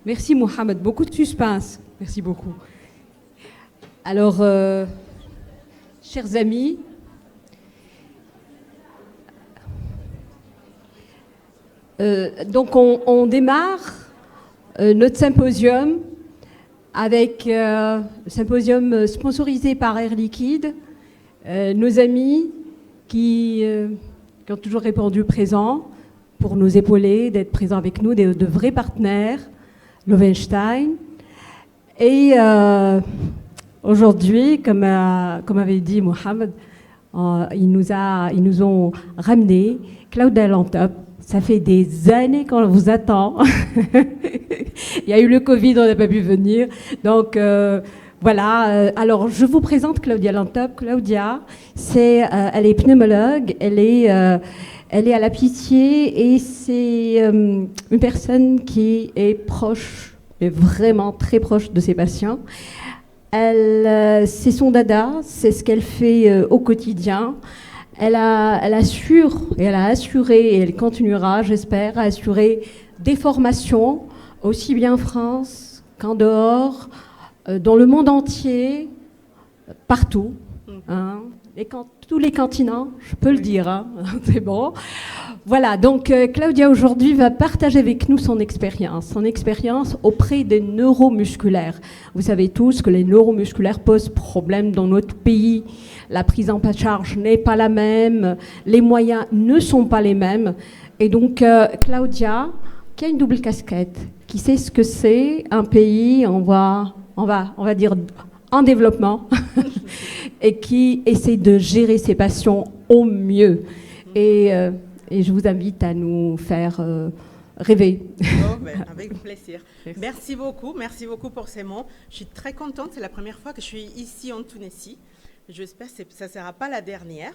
Merci Mohamed, beaucoup de suspense. Merci beaucoup. Alors, chers amis, donc on démarre notre symposium avec le symposium sponsorisé par Air Liquide, nos amis qui ont toujours répondu présents pour nous épauler, d'être présents avec nous, de vrais partenaires, Lowenstein. Et aujourd'hui, comme avait dit Mohamed, ils nous ont ramené Claudia Lantop. Ça fait des années qu'on vous attend. Il y a eu le Covid, on n'a pas pu venir. Donc voilà. Alors je vous présente Claudia Lantop. Claudia, elle est pneumologue. Elle est à la Pitié et c'est une personne qui est proche, mais vraiment très proche de ses patients. C'est son dada, c'est ce qu'elle fait au quotidien. Elle assure et elle a assuré et elle continuera, j'espère, à assurer des formations aussi bien en France qu'en dehors, dans le monde entier, partout. Hein, tous les continents, je peux le dire, hein, c'est bon. Voilà, donc Claudia aujourd'hui va partager avec nous son expérience auprès des neuromusculaires. Vous savez tous que les neuromusculaires posent problème dans notre pays. La prise en charge n'est pas la même, les moyens ne sont pas les mêmes. Et donc Claudia, qui a une double casquette, qui sait ce que c'est un pays, on va dire en développement, et qui essaie de gérer ses patients au mieux. Et je vous invite à nous faire rêver. Oh, ben, avec plaisir. Merci beaucoup pour ces mots. Je suis très contente, c'est la première fois que je suis ici en Tunisie. J'espère que ça ne sera pas la dernière.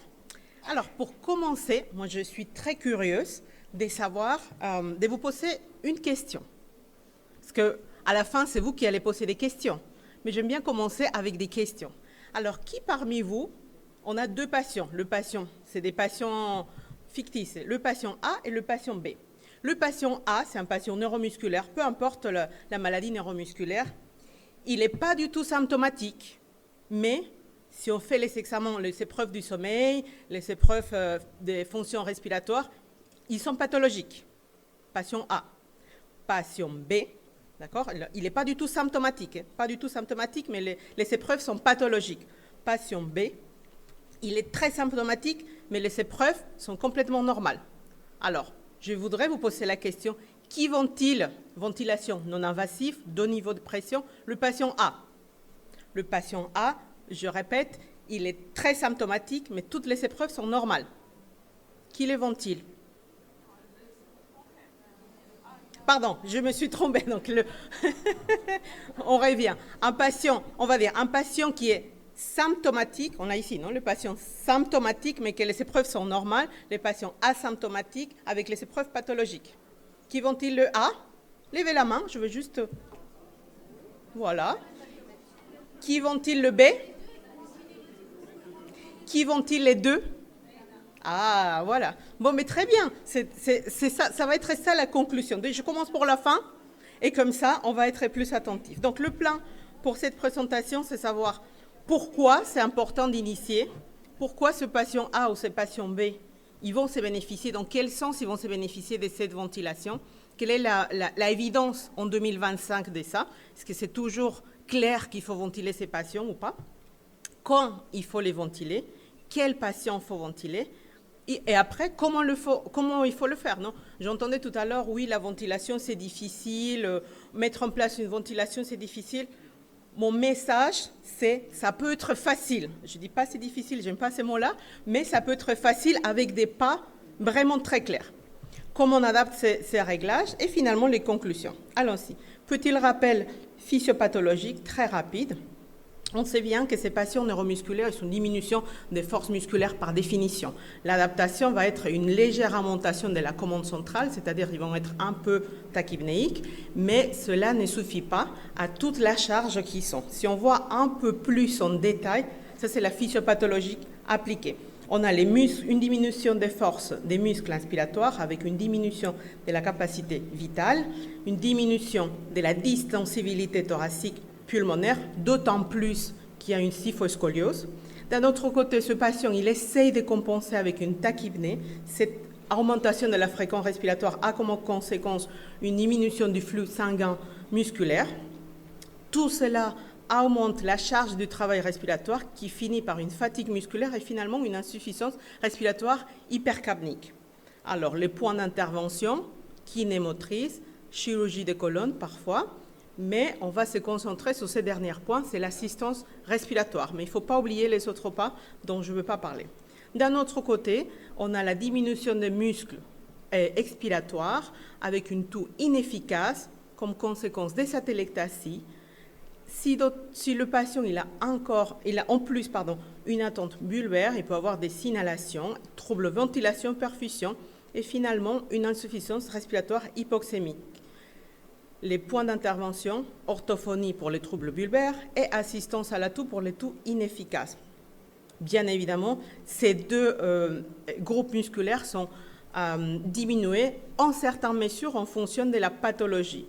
Alors, pour commencer, moi je suis très curieuse de savoir, de vous poser une question. Parce qu'à la fin, c'est vous qui allez poser des questions. Mais j'aime bien commencer avec des questions. Alors, qui parmi vous, on a deux patients. Le patient, c'est des patients fictifs, le patient A et le patient B. Le patient A, c'est un patient neuromusculaire, peu importe la maladie neuromusculaire. Il n'est pas du tout symptomatique, mais si on fait les examens, les épreuves du sommeil, les épreuves des fonctions respiratoires, ils sont pathologiques. Patient A. Patient B, d'accord ? Il n'est pas du tout symptomatique, mais les épreuves sont pathologiques. Patient B, il est très symptomatique, mais les épreuves sont complètement normales. Alors, je voudrais vous poser la question, qui ventile, ventilation non invasive, de niveau de pression, le patient A. Le patient A, je répète, il est très symptomatique, mais toutes les épreuves sont normales. Qui les ventile ? Pardon, je me suis trompée. Donc on revient. Un patient qui est symptomatique, on a ici, non, le patient symptomatique, mais que les épreuves sont normales, les patients asymptomatiques avec les épreuves pathologiques. Qui ventile le A ? Levez la main, je veux juste... Voilà. Qui ventile le B ? Qui ventile les deux ? Ah, voilà. Bon, mais très bien. C'est ça, ça va être ça la conclusion. Je commence pour la fin et comme ça, on va être plus attentif. Donc, le plan pour cette présentation, c'est savoir pourquoi c'est important d'initier, pourquoi ce patient A ou ce patient B, ils vont se bénéficier, dans quel sens ils vont se bénéficier de cette ventilation, quelle est la évidence en 2025 de ça, est-ce que c'est toujours clair qu'il faut ventiler ces patients ou pas, quand il faut les ventiler, quels patients il faut ventiler, et après, comment il faut le faire, non ? J'entendais tout à l'heure, oui, la ventilation, c'est difficile, mettre en place une ventilation, c'est difficile. Mon message, c'est ça peut être facile. Je ne dis pas c'est difficile, je n'aime pas ces mots-là, mais ça peut être facile avec des pas vraiment très clairs. Comment on adapte ces réglages et finalement les conclusions. Allons-y. Petit rappel physiopathologique très rapide. On sait bien que ces patients neuromusculaires ont une diminution des forces musculaires par définition. L'adaptation va être une légère augmentation de la commande centrale, c'est-à-dire qu'ils vont être un peu tachypnéiques, mais cela ne suffit pas à toute la charge qu'ils sont. Si on voit un peu plus en détail, ça c'est la physiopathologie appliquée. On a une diminution des forces des muscles inspiratoires avec une diminution de la capacité vitale, une diminution de la distensibilité thoracique pulmonaire, d'autant plus qu'il y a une kyphoscoliose. D'un autre côté, ce patient, il essaye de compenser avec une tachypnée. Cette augmentation de la fréquence respiratoire a comme conséquence une diminution du flux sanguin musculaire. Tout cela augmente la charge du travail respiratoire qui finit par une fatigue musculaire et finalement une insuffisance respiratoire hypercapnique. Alors, les points d'intervention, kiné motrice, chirurgie des colonnes parfois, mais on va se concentrer sur ces derniers points, c'est l'assistance respiratoire. Mais il ne faut pas oublier les autres pas dont je ne veux pas parler. D'un autre côté, on a la diminution des muscles expiratoires avec une toux inefficace comme conséquence des atelectasies. Si le patient il a en plus une attente bulbaire, il peut avoir des inhalations, troubles ventilation, perfusion et finalement une insuffisance respiratoire hypoxémique. Les points d'intervention, orthophonie pour les troubles bulbaires et assistance à la toux pour les toux inefficaces. Bien évidemment, ces deux groupes musculaires sont diminués en certaines mesures en fonction de la pathologie.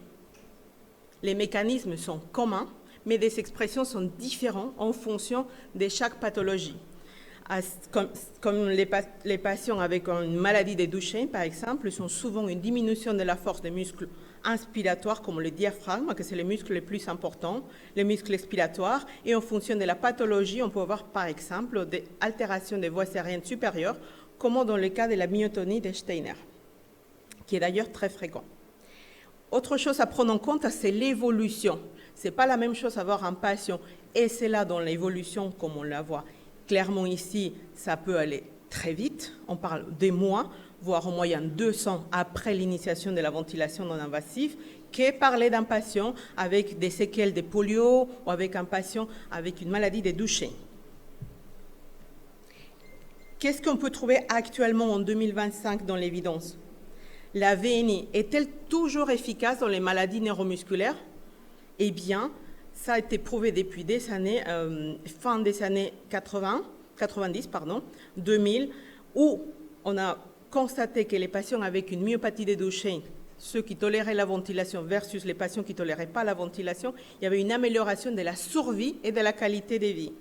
Les mécanismes sont communs, mais des expressions sont différentes en fonction de chaque pathologie. Comme les patients avec une maladie de Duchenne, par exemple, sont souvent une diminution de la force des muscles inspiratoires, comme le diaphragme, que c'est le muscle le plus important, les muscles expiratoires, et en fonction de la pathologie, on peut avoir, par exemple, des altérations des voies aériennes supérieures, comme dans le cas de la myotonie de Steiner, qui est d'ailleurs très fréquent. Autre chose à prendre en compte, c'est l'évolution. Ce n'est pas la même chose avoir un patient, et c'est là dans l'évolution, comme on la voit. Clairement ici, ça peut aller très vite. On parle des mois, voire en moyenne 200 après l'initiation de la ventilation non invasive, que parler d'un patient avec des séquelles de polio ou avec un patient avec une maladie de Duchenne. Qu'est-ce qu'on peut trouver actuellement en 2025 dans l'évidence? La VNI est-elle toujours efficace dans les maladies neuromusculaires? Eh bien, ça a été prouvé depuis des années, fin des années 90, 2000, où on a constaté que les patients avec une myopathie de Duchenne, ceux qui toléraient la ventilation versus les patients qui ne toléraient pas la ventilation, il y avait une amélioration de la survie et de la qualité de vie.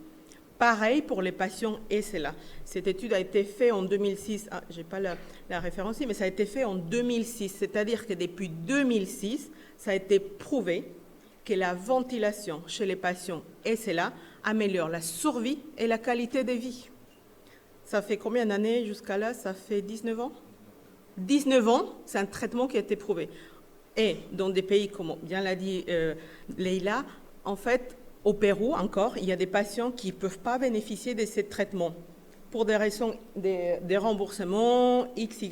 Pareil pour les patients ESELA. Cette étude a été faite en 2006, je n'ai pas la référence ici, mais ça a été fait en 2006, c'est-à-dire que depuis 2006, ça a été prouvé que la ventilation chez les patients ESELA améliore la survie et la qualité de vie. Ça fait combien d'années jusqu'à là? Ça fait 19 ans 19 ans, c'est un traitement qui a été prouvé. Et dans des pays, comme bien l'a dit Leïla, en fait, au Pérou encore, il y a des patients qui ne peuvent pas bénéficier de ces traitements pour des raisons des remboursements, XY,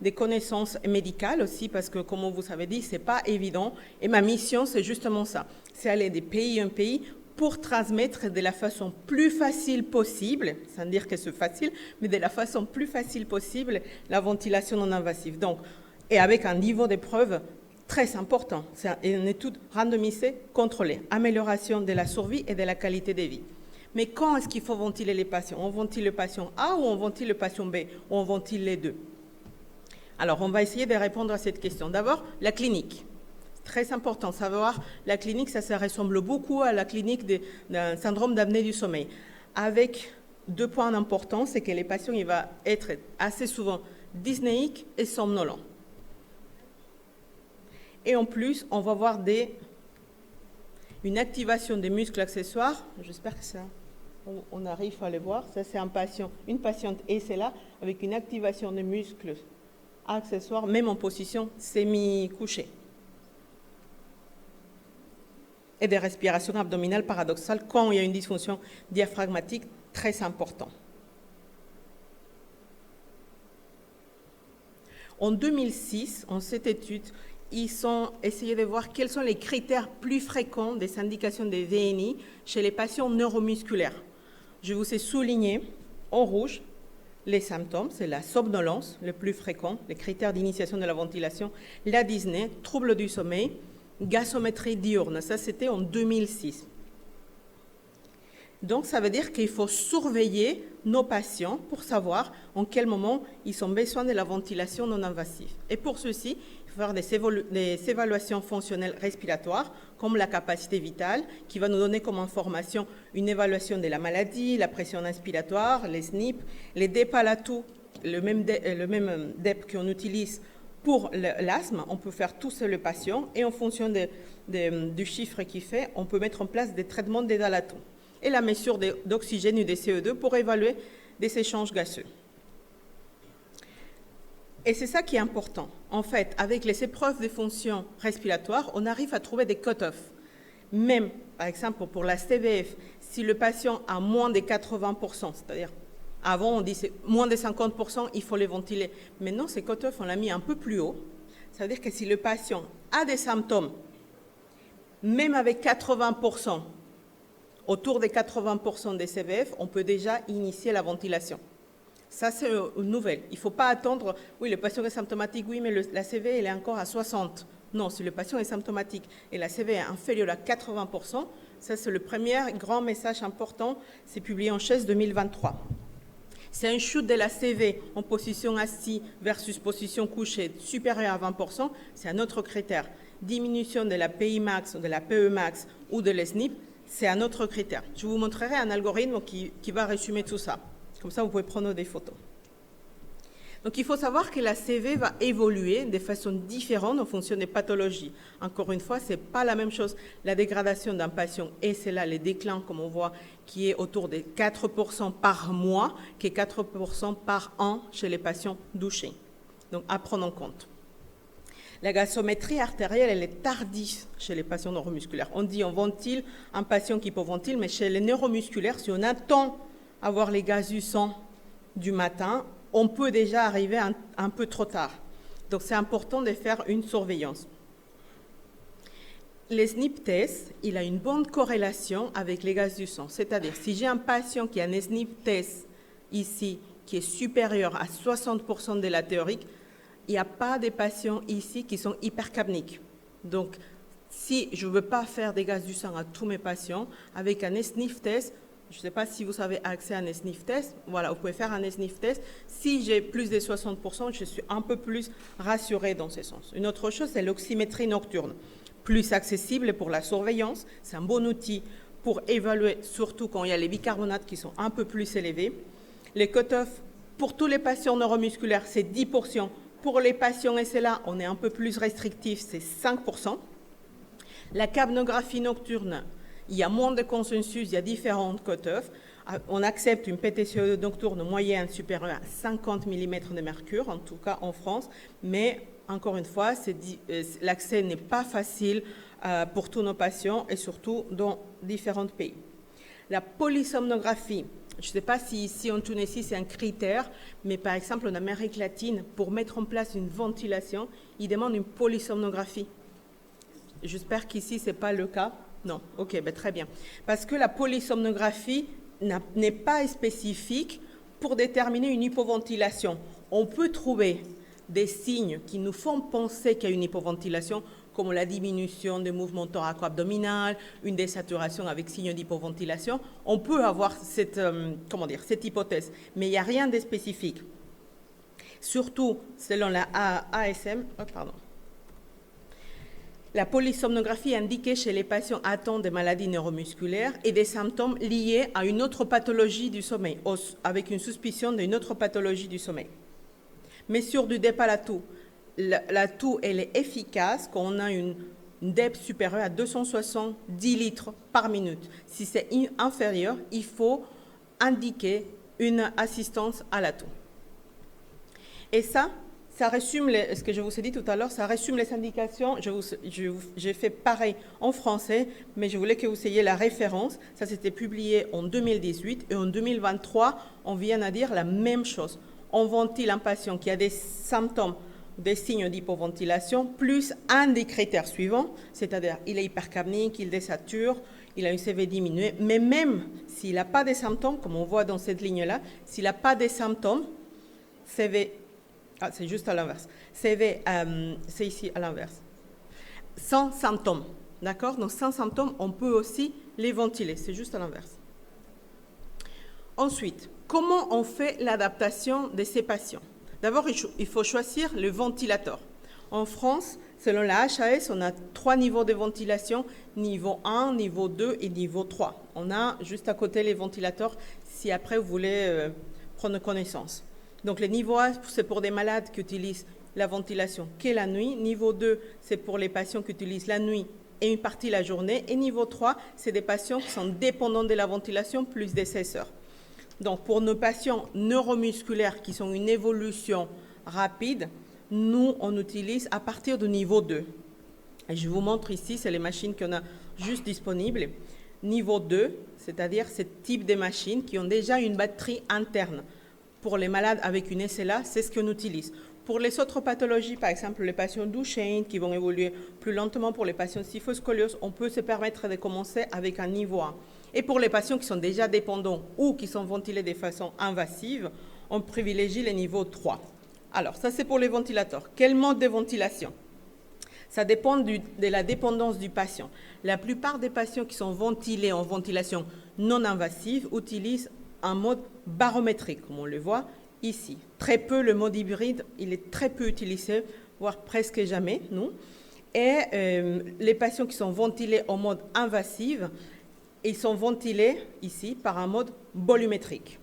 des connaissances médicales aussi, parce que, comme vous avez dit, ce n'est pas évident. Et ma mission, c'est justement ça, c'est aller de pays en pays pour transmettre de la façon plus facile possible, sans dire que c'est facile, mais de la façon plus facile possible, la ventilation non invasive. Donc, et avec un niveau de preuve très important. C'est une étude randomisée, contrôlée, amélioration de la survie et de la qualité de vie. Mais quand est-ce qu'il faut ventiler les patients? On ventile le patient A ou on ventile le patient B? Ou on ventile les deux? Alors, on va essayer de répondre à cette question. D'abord, la clinique. C'est très important de savoir, la clinique, ça ressemble beaucoup à la clinique d'un syndrome d'apnée du sommeil. Avec deux points importants, c'est que les patients, ils vont être assez souvent dyspnéiques et somnolents. Et en plus, on va voir une activation des muscles accessoires. J'espère que on arrive à le voir. Ça, c'est une patiente et c'est là, avec une activation des muscles accessoires, même en position semi-couchée. Et des respirations abdominales paradoxales quand il y a une dysfonction diaphragmatique très importante. En 2006, en cette étude, ils ont essayé de voir quels sont les critères plus fréquents des indications de VNI chez les patients neuromusculaires. Je vous ai souligné en rouge les symptômes, c'est la somnolence, le plus fréquent, les critères d'initiation de la ventilation, la dyspnée, troubles du sommeil, gasométrie diurne, ça c'était en 2006. Donc, ça veut dire qu'il faut surveiller nos patients pour savoir en quel moment ils ont besoin de la ventilation non invasive. Et pour ceci, il faut faire des évaluations fonctionnelles respiratoires, comme la capacité vitale, qui va nous donner comme information une évaluation de la maladie, la pression inspiratoire, les SNP, les DEP à la toux, le même DEP qu'on utilise pour l'asthme. On peut faire tout sur le patient et en fonction du chiffre qu'il fait, on peut mettre en place des traitements d'aide à la toux. Et la mesure d'oxygène ou de CO2 pour évaluer des échanges gazeux. Et c'est ça qui est important. En fait, avec les épreuves de fonction respiratoire, on arrive à trouver des cut-offs. Même, par exemple, pour la CVF, si le patient a moins de 80%, c'est-à-dire, avant on disait moins de 50%, il faut les ventiler. Maintenant, ces cut-offs, on l'a mis un peu plus haut. Ça veut dire que si le patient a des symptômes, même avec 80%, autour des 80% des CVF, on peut déjà initier la ventilation. Ça, c'est une nouvelle. Il ne faut pas attendre, oui, le patient est symptomatique, oui, mais la CV, elle est encore à 60. Non, si le patient est symptomatique et la CV est inférieure à 80%, ça, c'est le premier grand message important. C'est publié en CHES 2023. C'est un chute de la CV en position assise versus position couchée supérieure à 20%, c'est un autre critère. Diminution de la PI max, de la PE max ou de l'ESNIP, c'est un autre critère. Je vous montrerai un algorithme qui va résumer tout ça. Comme ça, vous pouvez prendre des photos. Donc, il faut savoir que la CV va évoluer de façon différente en fonction des pathologies. Encore une fois, ce n'est pas la même chose. La dégradation d'un patient, et c'est là les déclins, comme on voit, qui est autour de 4% par mois, qui est 4% par an chez les patients douchés. Donc, à prendre en compte. La gazométrie artérielle, elle est tardive chez les patients neuromusculaires. On dit on ventile un patient qui hypoventile, mais chez les neuromusculaires, si on attend à avoir les gaz du sang du matin, on peut déjà arriver un peu trop tard. Donc, c'est important de faire une surveillance. Les SNP tests, il a une bonne corrélation avec les gaz du sang. C'est-à-dire, si j'ai un patient qui a un SNP test ici qui est supérieur à 60% de la théorique, il n'y a pas de patients ici qui sont hypercapniques. Donc, si je ne veux pas faire des gaz du sang à tous mes patients, avec un SNF test, je ne sais pas si vous avez accès à un SNF test, voilà, vous pouvez faire un SNF test. Si j'ai plus de 60%, je suis un peu plus rassurée dans ce sens. Une autre chose, c'est l'oxymétrie nocturne. Plus accessible pour la surveillance, c'est un bon outil pour évaluer, surtout quand il y a les bicarbonates qui sont un peu plus élevés. Les cut-offs, pour tous les patients neuromusculaires, c'est 10%. Pour les patients SLA, on est un peu plus restrictif, c'est 5%. La capnographie nocturne, il y a moins de consensus, il y a différentes cut-offs. On accepte une PTCO nocturne moyenne supérieure à 50 mm de mercure, en tout cas en France, mais encore une fois, l'accès n'est pas facile pour tous nos patients et surtout dans différents pays. La polysomnographie, je ne sais pas si ici en Tunisie c'est un critère, mais par exemple en Amérique latine, pour mettre en place une ventilation, ils demandent une polysomnographie. J'espère qu'ici ce n'est pas le cas. Non, ok, ben très bien. Parce que la polysomnographie n'est pas spécifique pour déterminer une hypoventilation. On peut trouver des signes qui nous font penser qu'il y a une hypoventilation, comme la diminution des mouvements thoraco-abdominal, une désaturation avec signe d'hypoventilation. On peut avoir cette hypothèse, mais il n'y a rien de spécifique. Surtout selon la ASM, la polysomnographie est indiquée chez les patients atteints de maladies neuromusculaires et des symptômes liés à une autre pathologie du sommeil, avec une suspicion d'une autre pathologie du sommeil. Mesure du DEP à la toux. La toux, elle est efficace quand on a une DEP supérieure à 270 litres par minute. Si c'est inférieur, il faut indiquer une assistance à la toux. Et ça résume ce que je vous ai dit tout à l'heure, ça résume les indications. J'ai fait pareil en français, mais je voulais que vous ayez la référence. Ça, c'était publié en 2018 et en 2023, on vient à dire la même chose. On ventile un patient qui a des symptômes, des signes d'hypoventilation, plus un des critères suivants, c'est-à-dire il est hypercapnique, il désature, il a une CV diminuée, mais même s'il n'a pas de symptômes, comme on voit dans cette ligne-là, s'il n'a pas de symptômes, CV... Ah, c'est juste à l'inverse. CV, c'est ici à l'inverse. Sans symptômes, d'accord? Donc, sans symptômes, on peut aussi les ventiler. C'est juste à l'inverse. Ensuite, comment on fait l'adaptation de ces patients? D'abord, il faut choisir le ventilateur. En France, selon la HAS, on a 3 niveaux de ventilation, niveau 1, niveau 2 et niveau 3. On a juste à côté les ventilateurs, si après vous voulez prendre connaissance. Donc, le niveau 1, c'est pour des malades qui utilisent la ventilation que la nuit. Niveau 2, c'est pour les patients qui utilisent la nuit et une partie la journée. Et niveau 3, c'est des patients qui sont dépendants de la ventilation plus de 16 heures. Donc, pour nos patients neuromusculaires qui sont une évolution rapide, nous, on utilise à partir du niveau 2. Et je vous montre ici, c'est les machines qu'on a juste disponibles. Niveau 2, c'est-à-dire ce type de machines qui ont déjà une batterie interne. Pour les malades avec une SLA, c'est ce qu'on utilise. Pour les autres pathologies, par exemple les patients Duchenne qui vont évoluer plus lentement, pour les patients kyphoscoliosis, on peut se permettre de commencer avec un niveau 1. Et pour les patients qui sont déjà dépendants ou qui sont ventilés de façon invasive, on privilégie les niveaux 3. Alors, ça c'est pour les ventilateurs. Quel mode de ventilation? Ça dépend de la dépendance du patient. La plupart des patients qui sont ventilés en ventilation non invasive utilisent un mode barométrique, comme on le voit ici. Très peu, le mode hybride, il est très peu utilisé, voire presque jamais, non. Et les patients qui sont ventilés en mode invasive, ils sont ventilés ici par un mode volumétrique.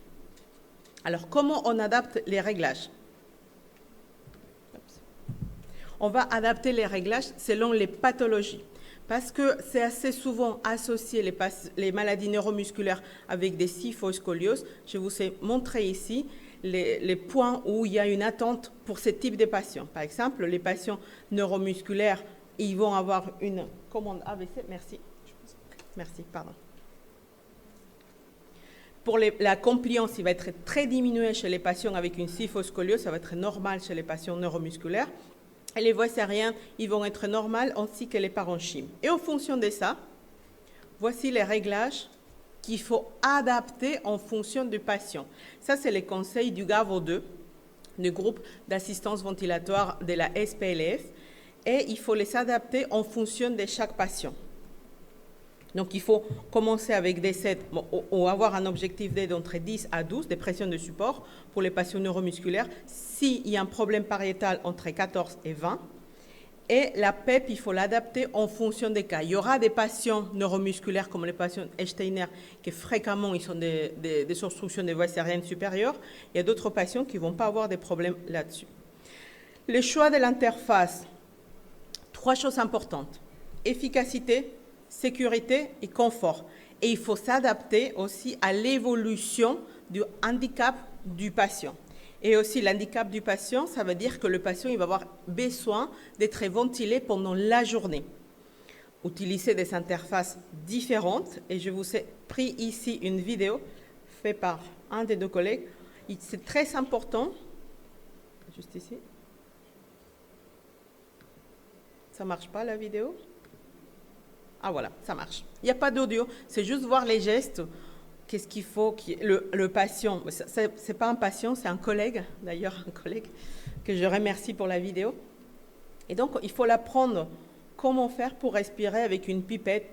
Alors, comment on adapte les réglages? On va adapter les réglages selon les pathologies, parce que c'est assez souvent associé les maladies neuromusculaires avec des kyphoscoliosis. Je vous ai montré ici les points où il y a une attente pour ce type de patients. Par exemple, les patients neuromusculaires, ils vont avoir une commande AVC. Merci, pardon. Pour la compliance, il va être très diminué chez les patients avec une kyphoscoliose, ça va être normal chez les patients neuromusculaires. Et les voies aériennes, ils vont être normales, ainsi que les parenchymes. Et en fonction de ça, voici les réglages qu'il faut adapter en fonction du patient. Ça, c'est les conseils du GAVO2, du groupe d'assistance ventilatoire de la SPLF, et il faut les adapter en fonction de chaque patient. Donc, il faut commencer avec des 7 ou avoir un objectif d'aide entre 10 à 12 de pression de support pour les patients neuromusculaires. S'il y a un problème pariétal, entre 14 et 20. Et la PEP, il faut l'adapter en fonction des cas. Il y aura des patients neuromusculaires comme les patients Steiner qui fréquemment ils ont des obstructions des voies aériennes supérieures. Il y a d'autres patients qui ne vont pas avoir des problèmes là-dessus. Le choix de l'interface, 3 choses importantes. Efficacité, sécurité et confort. Et il faut s'adapter aussi à l'évolution du handicap du patient. Et aussi l'handicap du patient, ça veut dire que le patient il va avoir besoin d'être ventilé pendant la journée. Utiliser des interfaces différentes. Et je vous ai pris ici une vidéo faite par un des 2 collègues. C'est très important. Juste ici. Ça ne marche pas la vidéo? Ah voilà, ça marche. Il n'y a pas d'audio, c'est juste voir les gestes. Qu'est-ce qu'il faut? Le patient, ce n'est pas un patient, c'est un collègue, d'ailleurs un collègue, que je remercie pour la vidéo. Et donc, il faut l'apprendre comment faire pour respirer avec une pipette.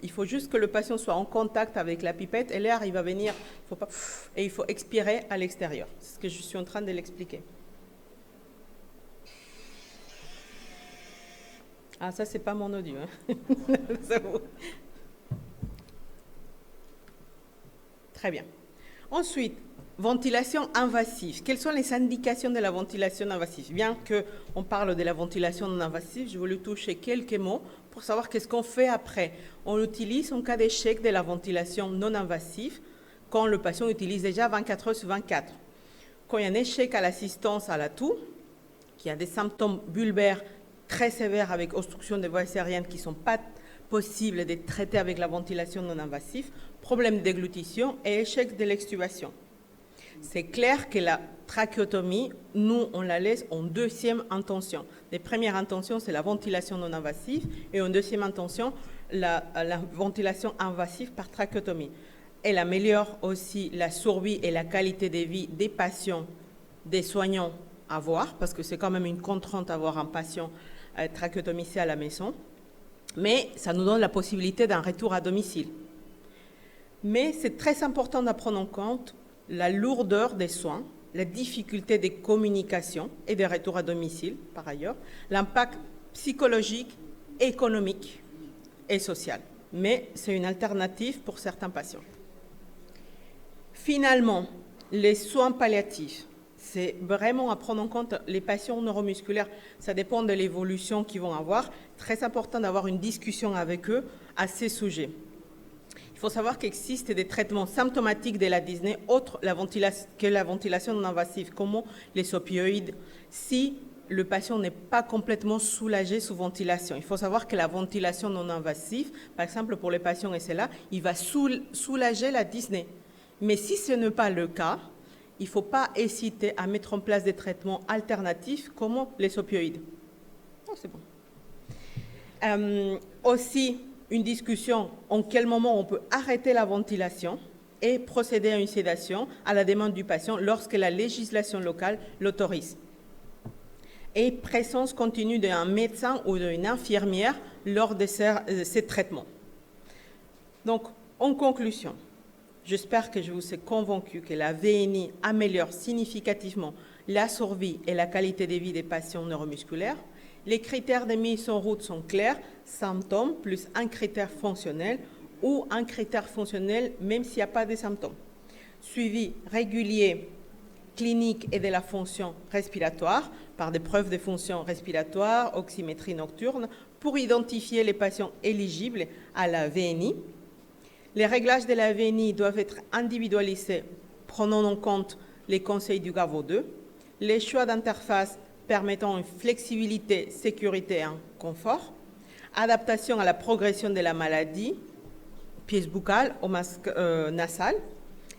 Il faut juste que le patient soit en contact avec la pipette et l'air, il va venir, et il faut expirer à l'extérieur. C'est ce que je suis en train de l'expliquer. Ah, ça, c'est pas mon audio. Hein. Très bien. Ensuite, ventilation invasive. Quelles sont les indications de la ventilation invasive? Bien qu'on parle de la ventilation non invasive, je voulais toucher quelques mots pour savoir qu'est-ce qu'on fait après. On l'utilise en cas d'échec de la ventilation non invasive quand le patient utilise déjà 24 heures sur 24. Quand il y a un échec à l'assistance à la toux, qu'il y a des symptômes bulbaires très sévères avec obstruction des voies aériennes qui ne sont pas possibles d'être traités avec la ventilation non invasive, problème de déglutition et échec de l'extubation. C'est clair que la trachéotomie, nous, on la laisse en 2e intention. Les premières intentions, c'est la ventilation non invasive et en 2e intention, la ventilation invasive par trachéotomie. Elle améliore aussi la survie et la qualité de vie des patients, des soignants à voir, parce que c'est quand même une contrainte d'avoir un patient trachéotomisé à la maison, mais ça nous donne la possibilité d'un retour à domicile. Mais c'est très important de prendre en compte la lourdeur des soins, la difficulté des communications et des retours à domicile, par ailleurs, l'impact psychologique, économique et social. Mais c'est une alternative pour certains patients. Finalement, les soins palliatifs, c'est vraiment à prendre en compte les patients neuromusculaires. Ça dépend de l'évolution qu'ils vont avoir. Très important d'avoir une discussion avec eux à ces sujets. Il faut savoir qu'il existe des traitements symptomatiques de la dyspnée autres que la ventilation non invasive, comme les opioïdes, si le patient n'est pas complètement soulagé sous ventilation. Il faut savoir que la ventilation non invasive, par exemple pour les patients SLA, il va soulager la dyspnée. Mais si ce n'est pas le cas, il ne faut pas hésiter à mettre en place des traitements alternatifs comme les opioïdes. Oh, c'est bon. Aussi, une discussion en quel moment on peut arrêter la ventilation et procéder à une sédation à la demande du patient lorsque la législation locale l'autorise. Et présence continue d'un médecin ou d'une infirmière lors de ces traitements. Donc, en conclusion, j'espère que je vous ai convaincu que la VNI améliore significativement la survie et la qualité de vie des patients neuromusculaires. Les critères de mise en route sont clairs, symptômes plus un critère fonctionnel ou un critère fonctionnel même s'il n'y a pas de symptômes. Suivi régulier, clinique et de la fonction respiratoire par des preuves de fonction respiratoire, oxymétrie nocturne pour identifier les patients éligibles à la VNI. Les réglages de la VNI doivent être individualisés, prenant en compte les conseils du GAVO 2. Les choix d'interface permettant une flexibilité, sécurité et un confort. Adaptation à la progression de la maladie, pièce buccale au masque nasal.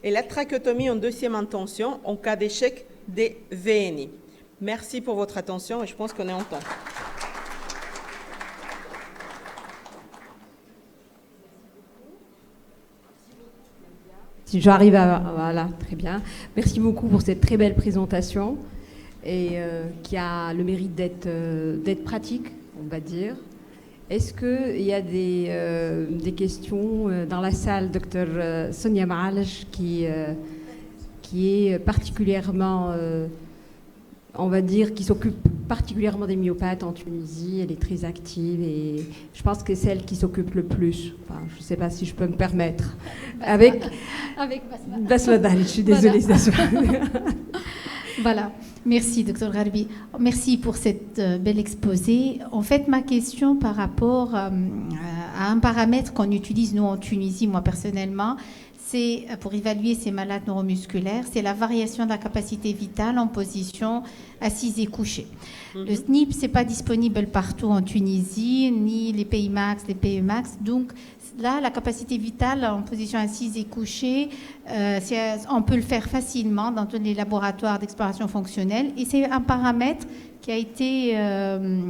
Et la trachéotomie en deuxième intention en cas d'échec des VNI. Merci pour votre attention et je pense qu'on est en temps. Si j'arrive à... Voilà, très bien. Merci beaucoup pour cette très belle présentation et qui a le mérite d'être pratique, on va dire. Est-ce qu'il y a des questions dans la salle, docteur Sonia Maalj, qui est particulièrement, on va dire, qui s'occupe particulièrement des myopathes en Tunisie. Elle est très active et je pense que c'est elle qui s'occupe le plus. Enfin, je ne sais pas si je peux me permettre. Avec Basma, je suis désolée. Voilà. Voilà. Merci, Dr Gharbi. Merci pour cette belle exposé. En fait, ma question par rapport à un paramètre qu'on utilise, nous, en Tunisie, moi, personnellement, c'est pour évaluer ces malades neuromusculaires, c'est la variation de la capacité vitale en position assise et couchée. Le SNP, ce n'est pas disponible partout en Tunisie, ni les pays max, les PE max. Donc, là, la capacité vitale en position assise et couchée, on peut le faire facilement dans tous les laboratoires d'exploration fonctionnelle. Et c'est un paramètre qui a été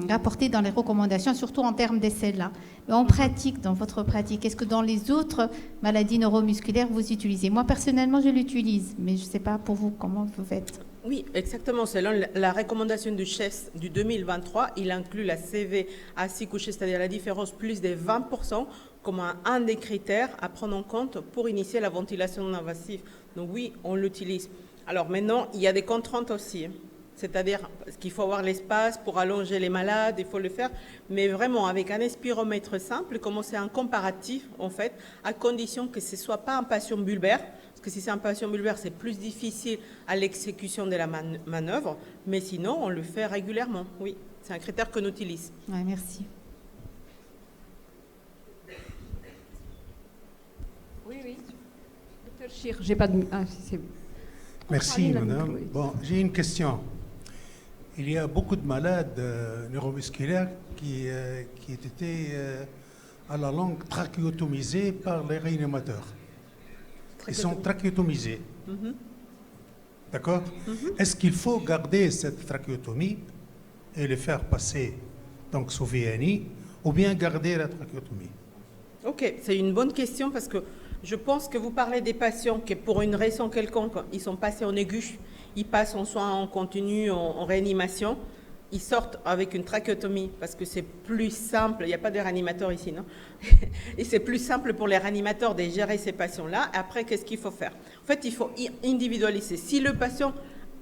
rapporté dans les recommandations, surtout en termes d'essais-là. Mais en pratique, dans votre pratique, est-ce que dans les autres maladies neuromusculaires, vous utilisez? Moi, personnellement, je l'utilise, mais je ne sais pas pour vous comment vous faites. Oui, exactement. Selon la recommandation du CHES du 2023, il inclut la CV assis couché, c'est-à-dire la différence plus de 20%, comme un des critères à prendre en compte pour initier la ventilation non invasive. Donc oui, on l'utilise. Alors maintenant, il y a des contraintes aussi. C'est-à-dire qu'il faut avoir l'espace pour allonger les malades, il faut le faire, mais vraiment avec un espiromètre simple, comme c'est un comparatif en fait, à condition que ce ne soit pas un patient bulbaire, parce que si c'est un patient bulbaire, c'est plus difficile à l'exécution de la manœuvre, mais sinon, on le fait régulièrement, oui. C'est un critère qu'on utilise. Ouais, merci. Oui. Docteur Chir, j'ai pas de... Ah, c'est... Merci, madame. Bon, j'ai une question. Il y a beaucoup de malades neuromusculaires qui étaient à la longue trachéotomisés par les réanimateurs. Ils sont trachéotomisés. D'accord? Est-ce qu'il faut garder cette trachéotomie et le faire passer donc sous VNI ou bien garder la trachéotomie? Ok, c'est une bonne question parce que je pense que vous parlez des patients qui, pour une raison quelconque, ils sont passés en aigu, ils passent en soins en continu, en réanimation, ils sortent avec une trachéotomie parce que c'est plus simple, il n'y a pas de réanimateur ici, non? Et c'est plus simple pour les réanimateurs de gérer ces patients-là. Après, qu'est-ce qu'il faut faire? Il En fait, il faut individualiser. Si le patient,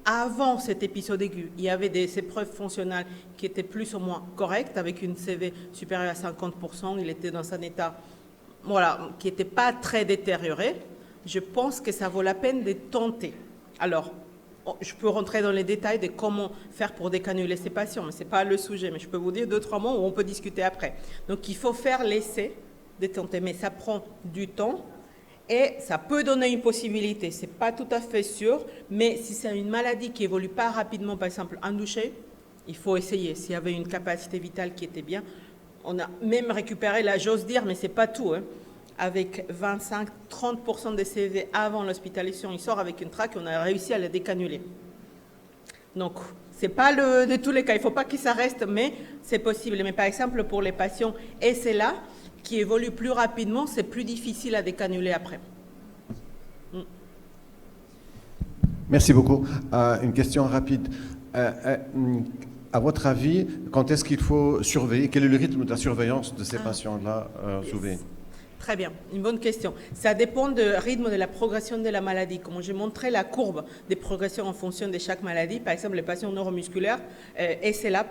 avant cet épisode aigu, il y avait des épreuves fonctionnelles qui étaient plus ou moins correctes, avec une CV supérieure à 50%, il était dans un état qui n'était pas très détérioré, je pense que ça vaut la peine de tenter. Alors, je peux rentrer dans les détails de comment faire pour décanuler ces patients, mais ce n'est pas le sujet. Mais je peux vous dire 2-3 mots où on peut discuter après. Donc, il faut faire l'essai de tenter, mais ça prend du temps et ça peut donner une possibilité. Ce n'est pas tout à fait sûr, mais si c'est une maladie qui évolue pas rapidement, par exemple un douché, il faut essayer. S'il y avait une capacité vitale qui était bien, on a même récupéré, là j'ose dire, mais ce n'est pas tout, hein. Avec 25-30% des CV avant l'hospitalisation, il sort avec une traque et on a réussi à la décanuler. Donc, ce n'est pas de tous les cas, il ne faut pas que ça reste, mais c'est possible. Mais par exemple, pour les patients SLA qui évoluent plus rapidement, c'est plus difficile à décanuler après. Merci beaucoup. Une question rapide. À votre avis, quand est-ce qu'il faut surveiller? Quel est le rythme de la surveillance de ces patients-là sous VNI? Très bien, une bonne question. Ça dépend du rythme de la progression de la maladie. Comme j'ai montré la courbe des progressions en fonction de chaque maladie, par exemple les patients neuromusculaires, SLA,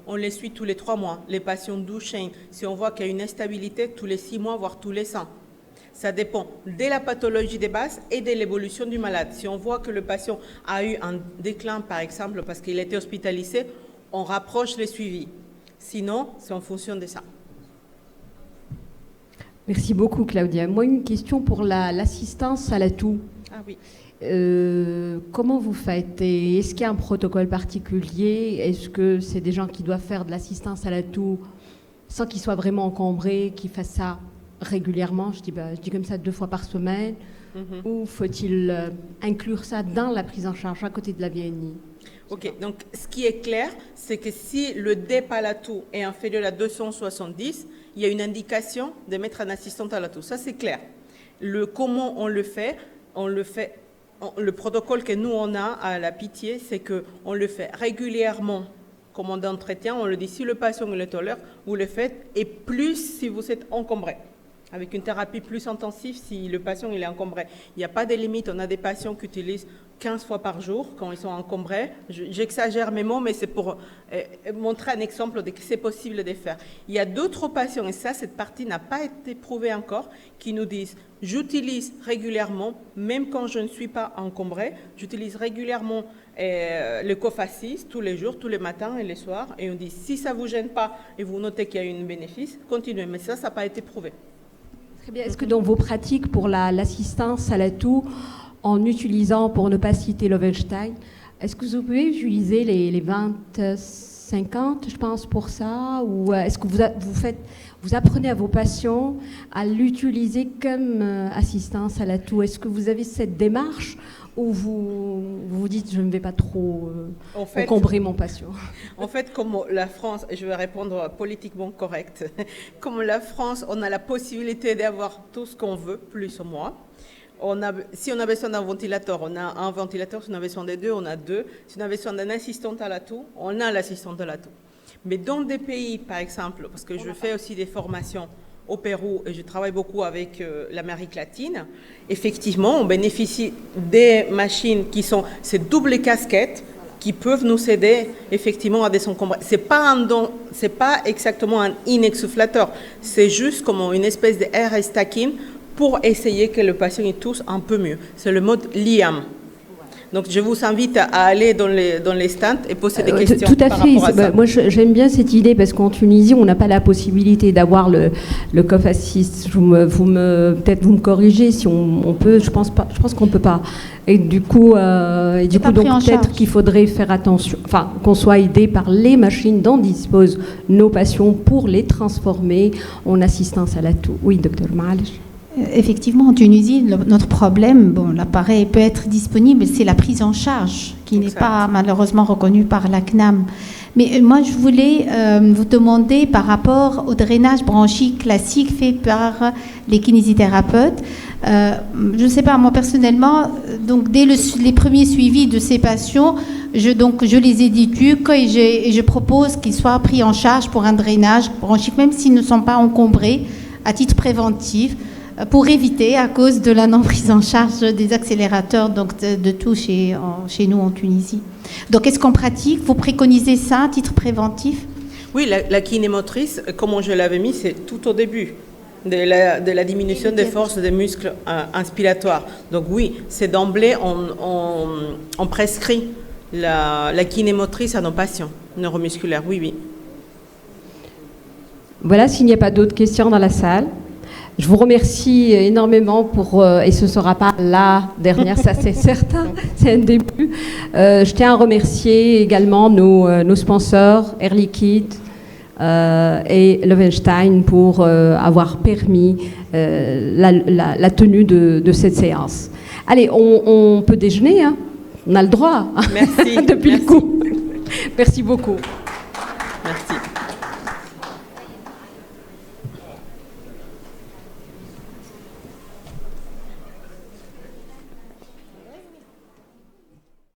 on les suit tous les 3 mois. Les patients Duchenne, si on voit qu'il y a une instabilité, tous les 6 mois, voire tous les 100. Ça dépend de la pathologie des bases et de l'évolution du malade. Si on voit que le patient a eu un déclin, par exemple, parce qu'il a été hospitalisé, on rapproche les suivis. Sinon, c'est en fonction de ça. Merci beaucoup, Claudia. Moi, une question pour l'assistance à la toux. Ah oui. Comment vous faites? Et est-ce qu'il y a un protocole particulier? Est-ce que c'est des gens qui doivent faire de l'assistance à la toux sans qu'ils soient vraiment encombrés, qu'ils fassent ça régulièrement? Je dis comme ça 2 fois par semaine. Ou faut-il inclure ça dans la prise en charge à côté de la VNI? Ok, donc ce qui est clair, c'est que si le DEP à la toux est inférieur à 270, il y a une indication de mettre un assistant à la toux. Ça, c'est clair. Comment on le fait, le protocole que nous, on a à la Pitié, c'est qu'on le fait régulièrement comme d'entretien. On le dit, si le patient le tolère, vous le faites, et plus si vous êtes encombré. Avec une thérapie plus intensive si le patient il est encombré. Il n'y a pas de limite. On a des patients qui utilisent 15 fois par jour quand ils sont encombrés. J'exagère mes mots, mais c'est pour montrer un exemple de que c'est possible de faire. Il y a d'autres patients, et ça, cette partie n'a pas été prouvée encore, qui nous disent « j'utilise régulièrement, même quand je ne suis pas encombré, j'utilise régulièrement le Cofacis tous les jours, tous les matins et les soirs. » Et on dit « si ça ne vous gêne pas et vous notez qu'il y a un bénéfice, continuez. » Mais ça n'a pas été prouvé. Très bien. Est-ce que dans vos pratiques pour l'assistance à la toux, en utilisant, pour ne pas citer Lowenstein, est-ce que vous pouvez utiliser les 20-50, je pense, pour ça? Ou est-ce que vous apprenez à vos patients à l'utiliser comme assistance à la toux? Est-ce que vous avez cette démarche ou vous dites je ne vais pas trop encombrer mon patient? En fait, comme la France, je vais répondre politiquement correct, comme la France, on a la possibilité d'avoir tout ce qu'on veut, plus ou moins. Si on a besoin d'un ventilateur, on a un ventilateur. Si on a besoin de 2, on a 2. Si on a besoin d'un assistant à la toux, on a l'assistant à la toux. Mais dans des pays, par exemple, parce que je fais aussi des formations au Pérou et je travaille beaucoup avec l'Amérique latine, effectivement, on bénéficie des machines qui sont ces doubles casquettes qui peuvent nous aider effectivement à désencombrer. C'est pas exactement un inexsufflateur, c'est juste comme une espèce de air stacking pour essayer que le patient y tousse un peu mieux. C'est le mode LIAM. Donc, je vous invite à aller dans les stands et poser des questions. Tout à fait. Moi, j'aime bien cette idée parce qu'en Tunisie, on n'a pas la possibilité d'avoir le Cofacis. Peut-être vous me corrigez si on peut. Je pense qu'on ne peut pas. Et du coup, donc peut-être qu'il faudrait faire attention, qu'on soit aidé par les machines dont disposent nos patients pour les transformer en assistance à la toux. Oui, docteur Malish. Effectivement, en Tunisie, notre problème, l'appareil peut être disponible, c'est la prise en charge qui n'est pas malheureusement reconnue par la CNAM. Mais moi, je voulais vous demander par rapport au drainage bronchique classique fait par les kinésithérapeutes. Je ne sais pas, moi personnellement, donc dès les premiers suivis de ces patients, je les éduque et je propose qu'ils soient pris en charge pour un drainage bronchique, même s'ils ne sont pas encombrés, à titre préventif. pour éviter, à cause de la non-prise en charge des accélérateurs donc de tout chez nous en Tunisie. Donc, est-ce qu'on pratique? Vous préconisez ça à titre préventif? Oui, la kinémotrice, comme je l'avais mis, c'est tout au début de la diminution des forces des muscles inspiratoires. Donc oui, c'est d'emblée, on prescrit la kinémotrice à nos patients neuromusculaires. Oui, oui. Voilà, s'il n'y a pas d'autres questions dans la salle. Je vous remercie énormément et ce ne sera pas la dernière, ça c'est certain, c'est un début. Je tiens à remercier également nos sponsors, Air Liquide et Löwenstein pour avoir permis la tenue de cette séance. Allez, on peut déjeuner, hein. On a le droit. Merci. Depuis le coup. Merci beaucoup.